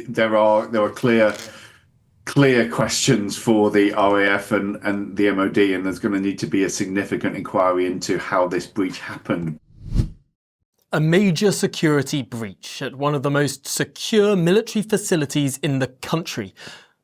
there are clear questions for the RAF and the MOD, and there's going to need to be a significant inquiry into how this breach happened. A major security breach at one of the most secure military facilities in the country.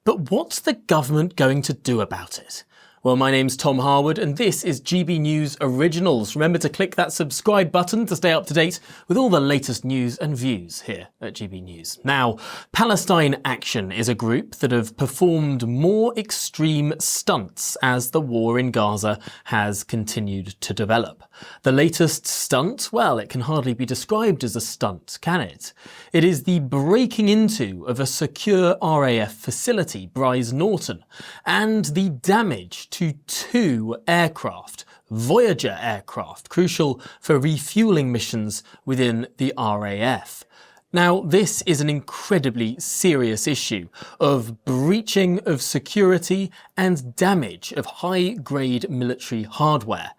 But what's the government going to do about it? Well, my name's Tom Harwood and this is GB News Originals. Remember to click that subscribe button to stay up to date with all the latest news and views here at GB News. Now, Palestine Action is a group that have performed more extreme stunts as the war in Gaza has continued to develop. The latest stunt, well, it can hardly be described as a stunt, can it? It is the breaking into of a secure RAF facility, Brize Norton, and the damage to 2 aircraft, Voyager aircraft, crucial for refuelling missions within the RAF. Now, this is an incredibly serious issue of breaching of security and damage of high-grade military hardware.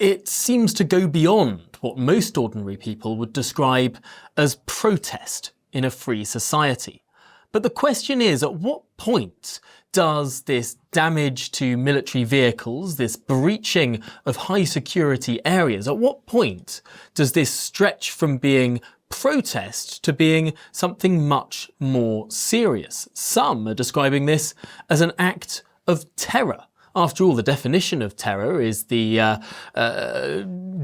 It seems to go beyond what most ordinary people would describe as protest in a free society. But the question is, at what point does this damage to military vehicles, this breaching of high security areas, at what point does this stretch from being protest to being something much more serious? Some are describing this as an act of terror. After all, the definition of terror is the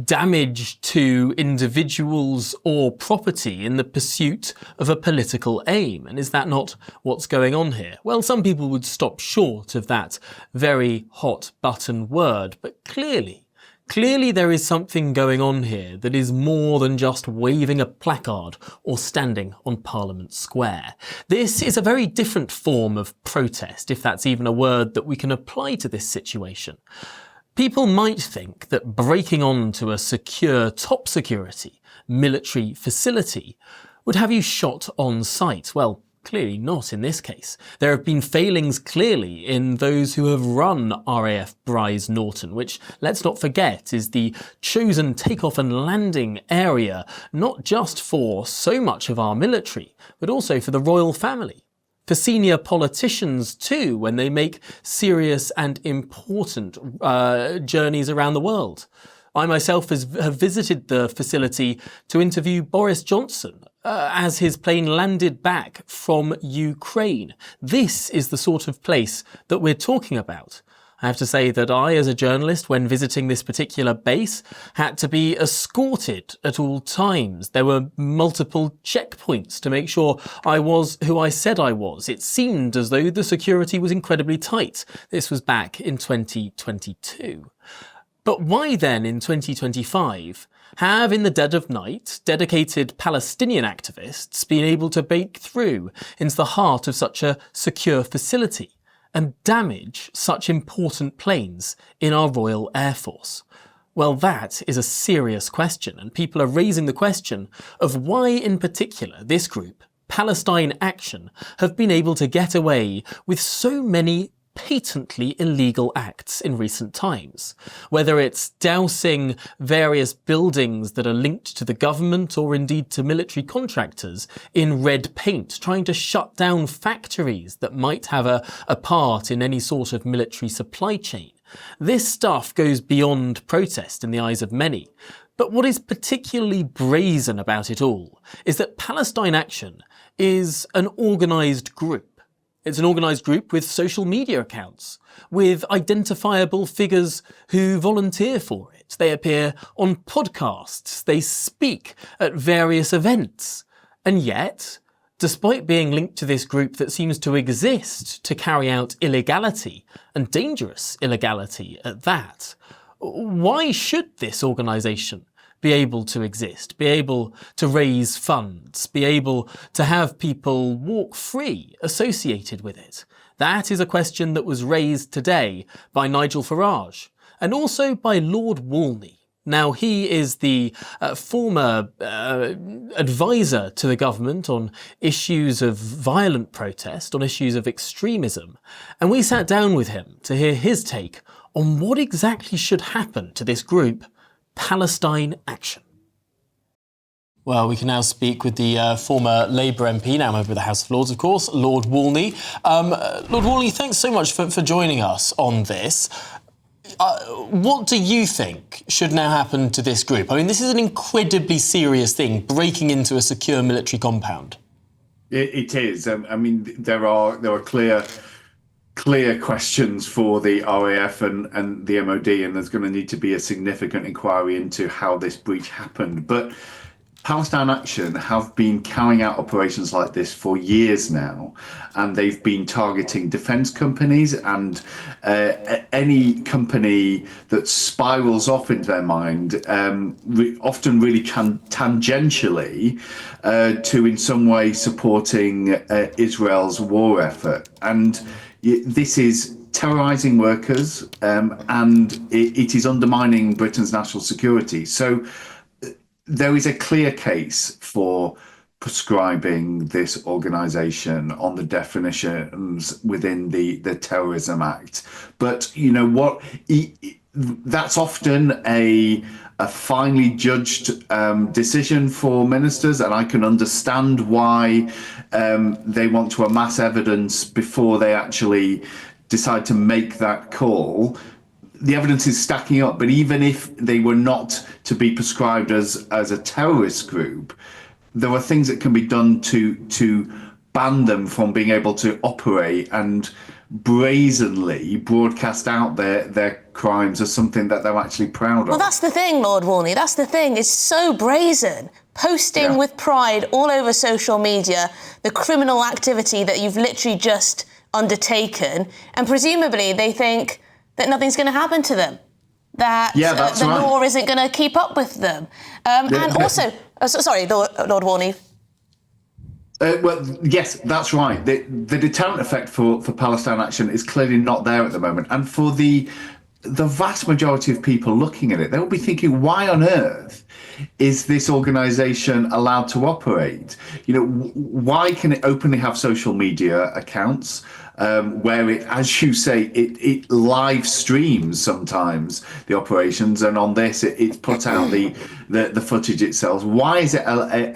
damage to individuals or property in the pursuit of a political aim. And is that not what's going on here? Well, some people would stop short of that very hot button word, but clearly there is something going on here that is more than just waving a placard or standing on Parliament Square. This is a very different form of protest, if that's even a word that we can apply to this situation. People might think that breaking onto a secure, top security military facility would have you shot on sight. Well, clearly not in this case. There have been failings clearly in those who have run RAF Brize Norton, which, let's not forget, is the chosen takeoff and landing area, not just for so much of our military, but also for the royal family. For senior politicians too, when they make serious and important journeys around the world. I myself have visited the facility to interview Boris Johnson as his plane landed back from Ukraine. This is the sort of place that we're talking about. I have to say that I, as a journalist, when visiting this particular base, had to be escorted at all times. There were multiple checkpoints to make sure I was who I said I was. It seemed as though the security was incredibly tight. This was back in 2022. But why then, in 2025, have in the dead of night dedicated Palestinian activists been able to break through into the heart of such a secure facility and damage such important planes in our Royal Air Force? Well, that is a serious question, and people are raising the question of why in particular this group, Palestine Action, have been able to get away with so many patently illegal acts in recent times. Whether it's dousing various buildings that are linked to the government or indeed to military contractors in red paint, trying to shut down factories that might have a part in any sort of military supply chain. This stuff goes beyond protest in the eyes of many. But what is particularly brazen about it all is that Palestine Action is an organised group. It's an organised group with social media accounts, with identifiable figures who volunteer for it. They appear on podcasts, they speak at various events. And yet, despite being linked to this group that seems to exist to carry out illegality, and dangerous illegality at that, why should this organisation be able to exist, be able to raise funds, be able to have people walk free associated with it? That is a question that was raised today by Nigel Farage and also by Lord Walney. Now, he is the former advisor to the government on issues of violent protest, on issues of extremism, and we sat down with him to hear his take on what exactly should happen to this group, Palestine Action. Well, we can now speak with the former Labour MP, now member of the House of Lords, of course, Lord Walney. Lord Walney, thanks so much for joining us on this. What do you think should now happen to this group? I mean, this is an incredibly serious thing, breaking into a secure military compound. It is. I mean, there are clear questions for the RAF and the MOD, and there's going to need to be a significant inquiry into how this breach happened. But Palestine Action have been carrying out operations like this for years now, and they've been targeting defence companies and any company that spirals off into their mind, often really tangentially to in some way supporting Israel's war effort. And this is terrorising workers, and it is undermining Britain's national security. So there is a clear case for prescribing this organisation on the definitions within the Terrorism Act. But you know what? That's often a finely judged decision for ministers, and I can understand why they want to amass evidence before they actually decide to make that call. The evidence is stacking up, but even if they were not to be prescribed as a terrorist group, there are things that can be done to ban them from being able to operate and brazenly broadcast out their crimes as something that they're actually proud of. Well, that's the thing, Lord Walney. That's the thing. It's so brazen. Posting with pride all over social media the criminal activity that you've literally just undertaken, and presumably they think that nothing's going to happen to them, that the law isn't going to keep up with them. Also, sorry, Lord Walney. Well, yes, that's right. The deterrent effect for Palestine Action is clearly not there at the moment. And for the vast majority of people looking at it, they will be thinking, why on earth is this organisation allowed to operate? You know, why can it openly have social media accounts? Where it, as you say, it live streams sometimes the operations, and on this it puts out the footage itself. Why is it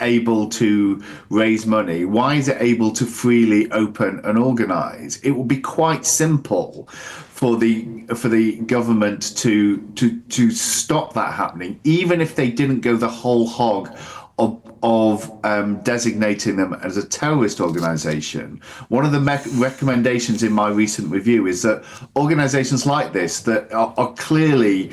able to raise money? Why is it able to freely open and organise? It will be quite simple for the government to stop that happening, even if they didn't go the whole hog of designating them as a terrorist organisation. One of the recommendations in my recent review is that organisations like this that are clearly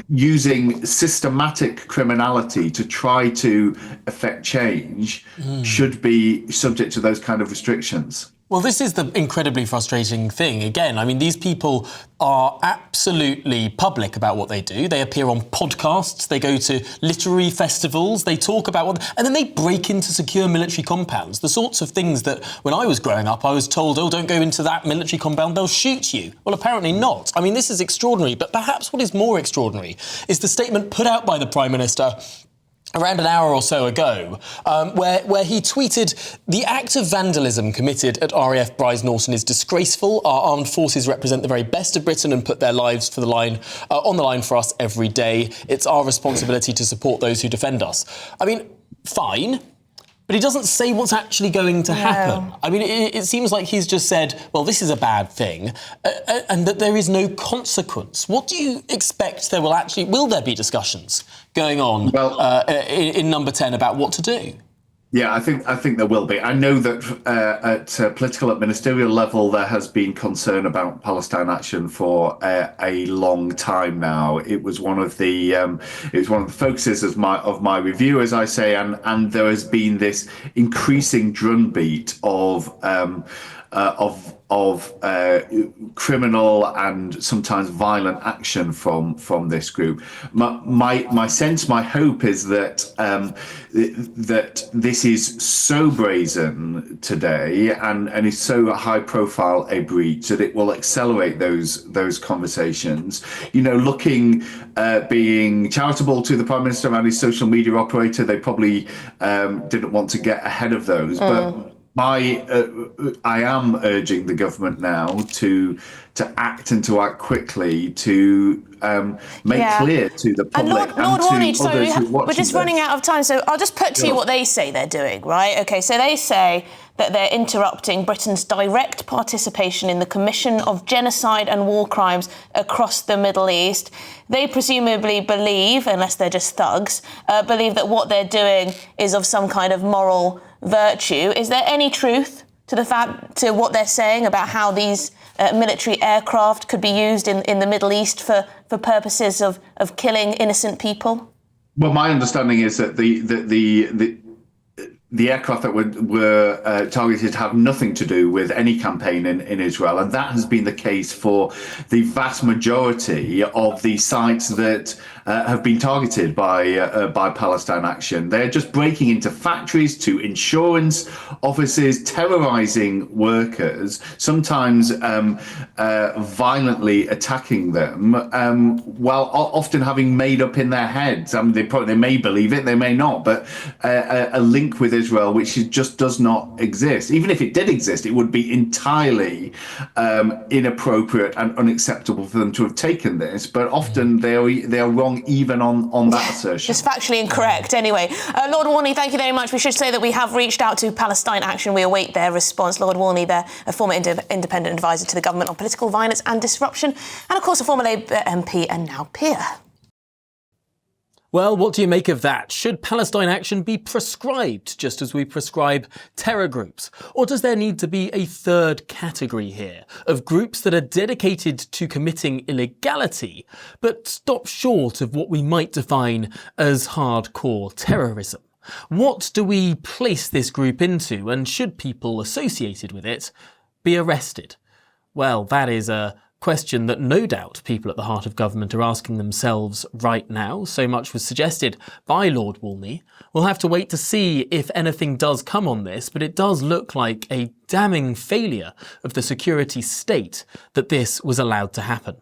using systematic criminality to try to effect change should be subject to those kind of restrictions. Well, this is the incredibly frustrating thing. Again, I mean, these people are absolutely public about what they do. They appear on podcasts, they go to literary festivals, they talk about and then they break into secure military compounds. The sorts of things that when I was growing up, I was told, oh, don't go into that military compound, they'll shoot you. Well, apparently not. I mean, this is extraordinary. But perhaps what is more extraordinary is the statement put out by the Prime Minister around an hour or so ago, where he tweeted, "The act of vandalism committed at RAF Brize Norton is disgraceful. Our armed forces represent the very best of Britain and put their lives on the line for us every day. It's our responsibility to support those who defend us." I mean, fine. But he doesn't say what's actually going to happen. I mean, it seems like he's just said, well, this is a bad thing, and that there is no consequence. What do you expect will there be discussions going on in Number 10 about what to do? Yeah, I think there will be. I know that at political and ministerial level, there has been concern about Palestine Action for a long time now. It was one of the focuses of my review, as I say, and there has been this increasing drumbeat of criminal and sometimes violent action from this group. My sense, my hope is that that this is so brazen today and is so high profile a breach that it will accelerate those conversations. You know, being charitable to the Prime Minister and his social media operator, they probably didn't want to get ahead of those, but I am urging the government now to act and to act quickly to make clear to the And public Lord and Warney, to others who are watching we're just running out of time, so I'll just put to you what they say they're doing, right? Okay, so they say that they're interrupting Britain's direct participation in the commission of genocide and war crimes across the Middle East. They presumably believe, unless they're just thugs, believe that what they're doing is of some kind of moral virtue. Is there any truth to what they're saying about how these military aircraft could be used in the Middle East for purposes of killing innocent people? Well, my understanding is that the aircraft that were targeted have nothing to do with any campaign in Israel, and that has been the case for the vast majority of the sites that have been targeted by Palestine Action. They're just breaking into factories, to insurance offices, terrorizing workers, sometimes violently attacking them, while often having made up in their heads. I mean, they may believe it, they may not, but a link with Israel, which just does not exist. Even if it did exist, it would be entirely inappropriate and unacceptable for them to have taken this. But often they are wrong even on that assertion. Just factually incorrect. Anyway, Lord Warney, thank you very much. We should say that we have reached out to Palestine Action. We await their response. Lord Warney, they're a former independent advisor to the government on political violence and disruption, and of course a former Labour MP and now peer. Well, what do you make of that? Should Palestine Action be prescribed just as we prescribe terror groups? Or does there need to be a third category here of groups that are dedicated to committing illegality but stop short of what we might define as hardcore terrorism? What do we place this group into, and should people associated with it be arrested? Well, that is a question that no doubt people at the heart of government are asking themselves right now. So much was suggested by Lord Warney. We'll have to wait to see if anything does come on this, but it does look like a damning failure of the security state that this was allowed to happen.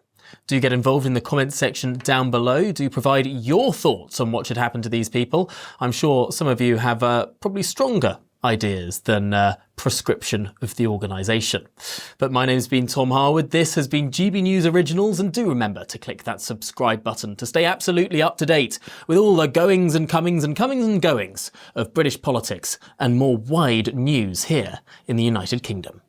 Do get involved in the comments section down below. Do provide your thoughts on what should happen to these people. I'm sure some of you have probably stronger ideas than prescription of the organisation. But my name's been Tom Harwood. This has been GB News Originals, and do remember to click that subscribe button to stay absolutely up to date with all the goings and comings and goings of British politics and more wide news here in the United Kingdom.